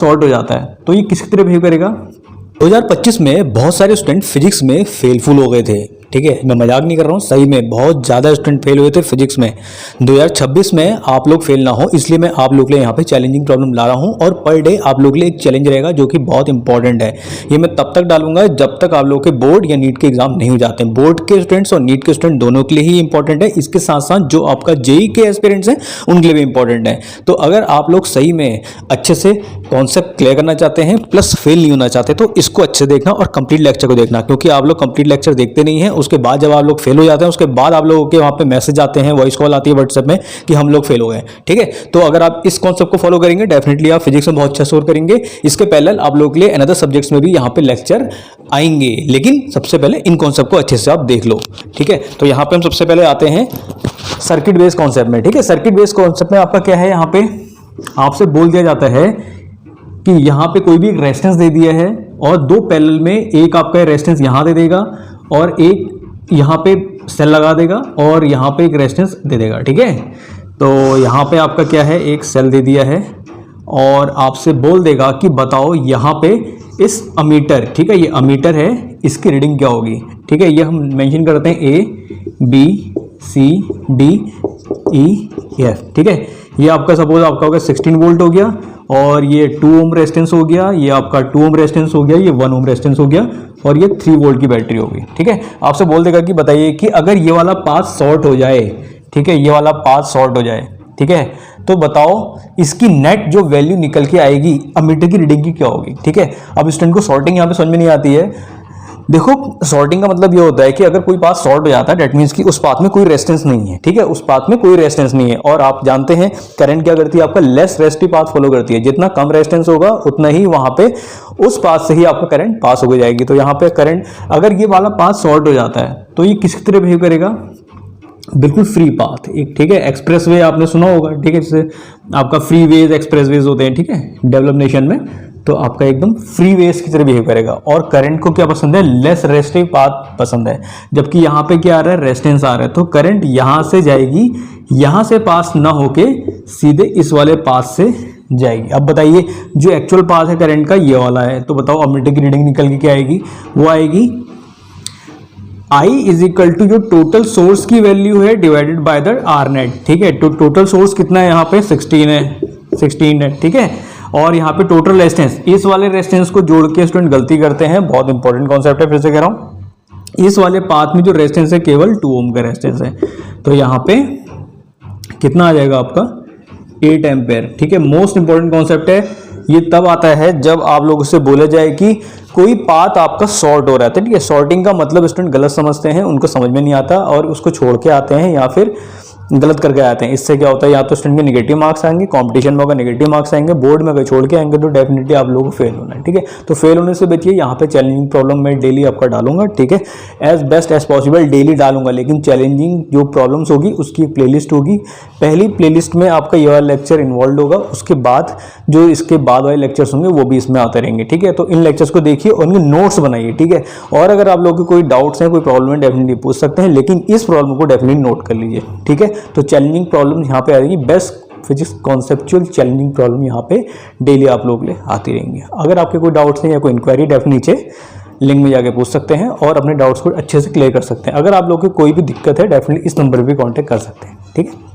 Short हो जाता है तो ये किसकी तरह बिहेव करेगा। 2025 में बहुत सारे स्टूडेंट फिजिक्स में फेलफुल हो गए थे, ठीक है, मैं मजाक नहीं कर रहा हूँ, सही में बहुत ज़्यादा स्टूडेंट फेल हुए थे फिजिक्स में। 2026 में आप लोग फेल ना हो इसलिए मैं आप लोग के लिए यहाँ पे चैलेंजिंग प्रॉब्लम ला रहा हूँ, और पर डे आप लोग के लिए एक चैलेंज रहेगा जो कि बहुत इंपॉर्टेंट है। ये मैं तब तक डालूंगा जब तक आप लोग के बोर्ड या नीट के एग्जाम नहीं हो जाते हैं। बोर्ड के स्टूडेंट्स और नीट के स्टूडेंट दोनों के लिए ही इंपॉर्टेंट है, इसके साथ साथ जो आपका जेई के एस्पिरेंट्स हैं उनके लिए भी इंपॉर्टेंट है। तो अगर आप लोग सही में अच्छे से कॉन्सेप्ट क्लियर करना चाहते हैं प्लस फेल नहीं होना चाहते तो इसको अच्छे देखना और कंप्लीट लेक्चर को देखना, क्योंकि आप लोग कंप्लीट लेक्चर देखते नहीं हैं, उसके बाद जब आप लोग फेल हो जाते हैं उसके बाद आप लोगों के वहाँ पे मैसेज आते हैं, वॉइस कॉल आती है व्हाट्सएप में कि हम लोग फेल हो गए, ठीक है। तो अगर आप इस कॉन्सेप्ट को फॉलो करेंगे डेफिनेटली आप फिजिक्स में बहुत अच्छा स्कोर करेंगे। इसके पैरेलल आप लोगों के लिए अनदर सब्जेक्ट्स में भी यहाँ पे लेक्चर आएंगे, लेकिन सबसे पहले इन कॉन्सेप्ट को अच्छे से आप देख लो, ठीक है। तो यहाँ पे हम सबसे पहले आते हैं सर्किट बेस्ड कॉन्सेप्ट में, ठीक है। सर्किट बेस्ड कॉन्सेप्ट में आपका क्या है, यहाँ पे आपसे बोल दिया जाता है कि यहाँ पे कोई भी एक रेजिस्टेंस दे दिया है और दो पैरेलल में एक आपका रेजिस्टेंस यहाँ दे देगा और एक यहाँ पे सेल लगा देगा और यहाँ पे एक रेजिस्टेंस दे देगा, ठीक है। तो यहाँ पे आपका क्या है, एक सेल दे दिया है और आपसे बोल देगा कि बताओ यहाँ पे इस अमीटर, ठीक है, ये अमीटर है, इसकी रीडिंग क्या होगी, ठीक है। ये हम मेंशन करते हैं A B C D E F, ठीक है। ये आपका सपोज आपका होगा 16 वोल्ट हो गया और ये 2 ओम रेजिस्टेंस हो गया, ये आपका 2 ओम रेजिस्टेंस हो गया, ये 1 ओम रेजिस्टेंस हो गया और ये 3 वोल्ट की बैटरी होगी, ठीक है। आपसे बोल देगा कि बताइए कि अगर ये वाला पाथ शॉर्ट हो जाए, ठीक है, ये वाला पाथ शॉर्ट हो जाए, ठीक है, तो बताओ इसकी नेट जो वैल्यू निकल के आएगी अमीटर की रीडिंग की क्या होगी, ठीक है। अब स्टूडेंट को सॉर्टिंग यहाँ पे समझ में नहीं आती है। देखो सॉर्टिंग का मतलब ये होता है कि अगर कोई पाथ शॉर्ट हो जाता है दैट मीन्स कि उस पाथ में कोई रेजिस्टेंस नहीं है, ठीक है, उस पाथ में कोई रेजिस्टेंस नहीं है। और आप जानते हैं करंट क्या करती है, आपका लेस रेजिस्टिव पाथ फॉलो करती है, जितना कम रेजिस्टेंस होगा उतना ही वहां पे उस पाथ से ही आपका करंट पास हो जाएगी। तो यहाँ पे करंट अगर ये वाला पाथ शॉर्ट हो जाता है तो ये किसकी तरह बिहेव करेगा, बिल्कुल फ्री पाथ, एक, ठीक है। एक्सप्रेस वे आपने सुना होगा, ठीक है, जैसे आपका फ्री वेज एक्सप्रेस वेज होते हैं, ठीक है, डेवलप नेशन में, तो आपका एकदम फ्री वेज की तरह बिहेव करेगा। और करंट को क्या पसंद है, लेस रेजिस्टिव पाथ पसंद है, जबकि यहाँ पे क्या आ रहा है, रेजिस्टेंस आ रहा है, तो करंट यहाँ से जाएगी, यहाँ से पास ना होके सीधे इस वाले पाथ से जाएगी। अब बताइए जो एक्चुअल पाथ है करंट का ये वाला है, तो बताओ अमीटर की रीडिंग निकल के क्या आएगी, वो आएगी I इज इक्वल टू जो टोटल सोर्स की वैल्यू है divided by the R net, ठीक है। तो टोटल सोर्स कितना है, यहाँ पे 16 है, ठीक है। और यहाँ पे टोटल रेजिस्टेंस, इस वाले रेजिस्टेंस को जोड़ के स्टूडेंट गलती करते हैं, बहुत इंपॉर्टेंट कॉन्सेप्ट है, फिर से कह रहा हूँ, इस वाले पाथ में जो रेजिस्टेंस है केवल 2 ओम का रेजिस्टेंस है, तो यहाँ पे कितना आ जाएगा आपका 8 एम्पेयर, ठीक है। मोस्ट इंपॉर्टेंट कॉन्सेप्ट है, ये तब आता है जब आप लोगों से बोला जाए कि कोई पाथ आपका शॉर्ट हो रहा है, ठीक है। शॉर्टिंग का मतलब स्टूडेंट गलत समझते हैं, उनको समझ में नहीं आता और उसको छोड़ के आते हैं या फिर गलत करके आते हैं। इससे क्या होता है, या तो स्टूडेंट के नेगेटिव मार्क्स आएंगे, कंपटीशन में अगर नेगेटिव मार्क्स आएंगे, बोर्ड में अगर छोड़ के आएंगे तो डेफिनेटली आप लोगों को फेल होना है, ठीक है। तो फेल होने से बचिए, यहाँ पे चैलेंजिंग प्रॉब्लम मैं डेली आपका डालूंगा, ठीक है, as best as possible daily डालूंगा, लेकिन चैलेंजिंग जो प्रॉब्लम्स होगी उसकी एक प्लेलिस्ट होगी। पहली प्लेलिस्ट में आपका ये वाला लेक्चर इन्वॉल्व होगा, उसके बाद जो इसके बाद वाले लेक्चर्स होंगे वो भी इसमें आते रहेंगे, ठीक है। तो इन लेक्चर्स को देखिए और उनके नोट्स बनाइए, ठीक है। और अगर आप लोगों के कोई डाउट्स हैं, कोई प्रॉब्लम है, डेफिनेटली पूछ सकते हैं, लेकिन इस प्रॉब्लम को डेफिनेटली नोट कर लीजिए, ठीक है। तो चैलेंजिंग प्रॉब्लम यहाँ पे आएगी, best physics conceptual challenging problem यहाँ पे डेली आप लोग ले आती रहेंगी। अगर आपके कोई डाउट्स हैं या कोई इंक्वायरी डेफिनेटली नीचे लिंक में जाके पूछ सकते हैं और अपने डाउट्स को अच्छे से क्लियर कर सकते हैं। अगर आप लोग को कोई भी दिक्कत है डेफिनेटली इस नंबर पर भी कॉन्टैक्ट कर सकते हैं, ठीक है।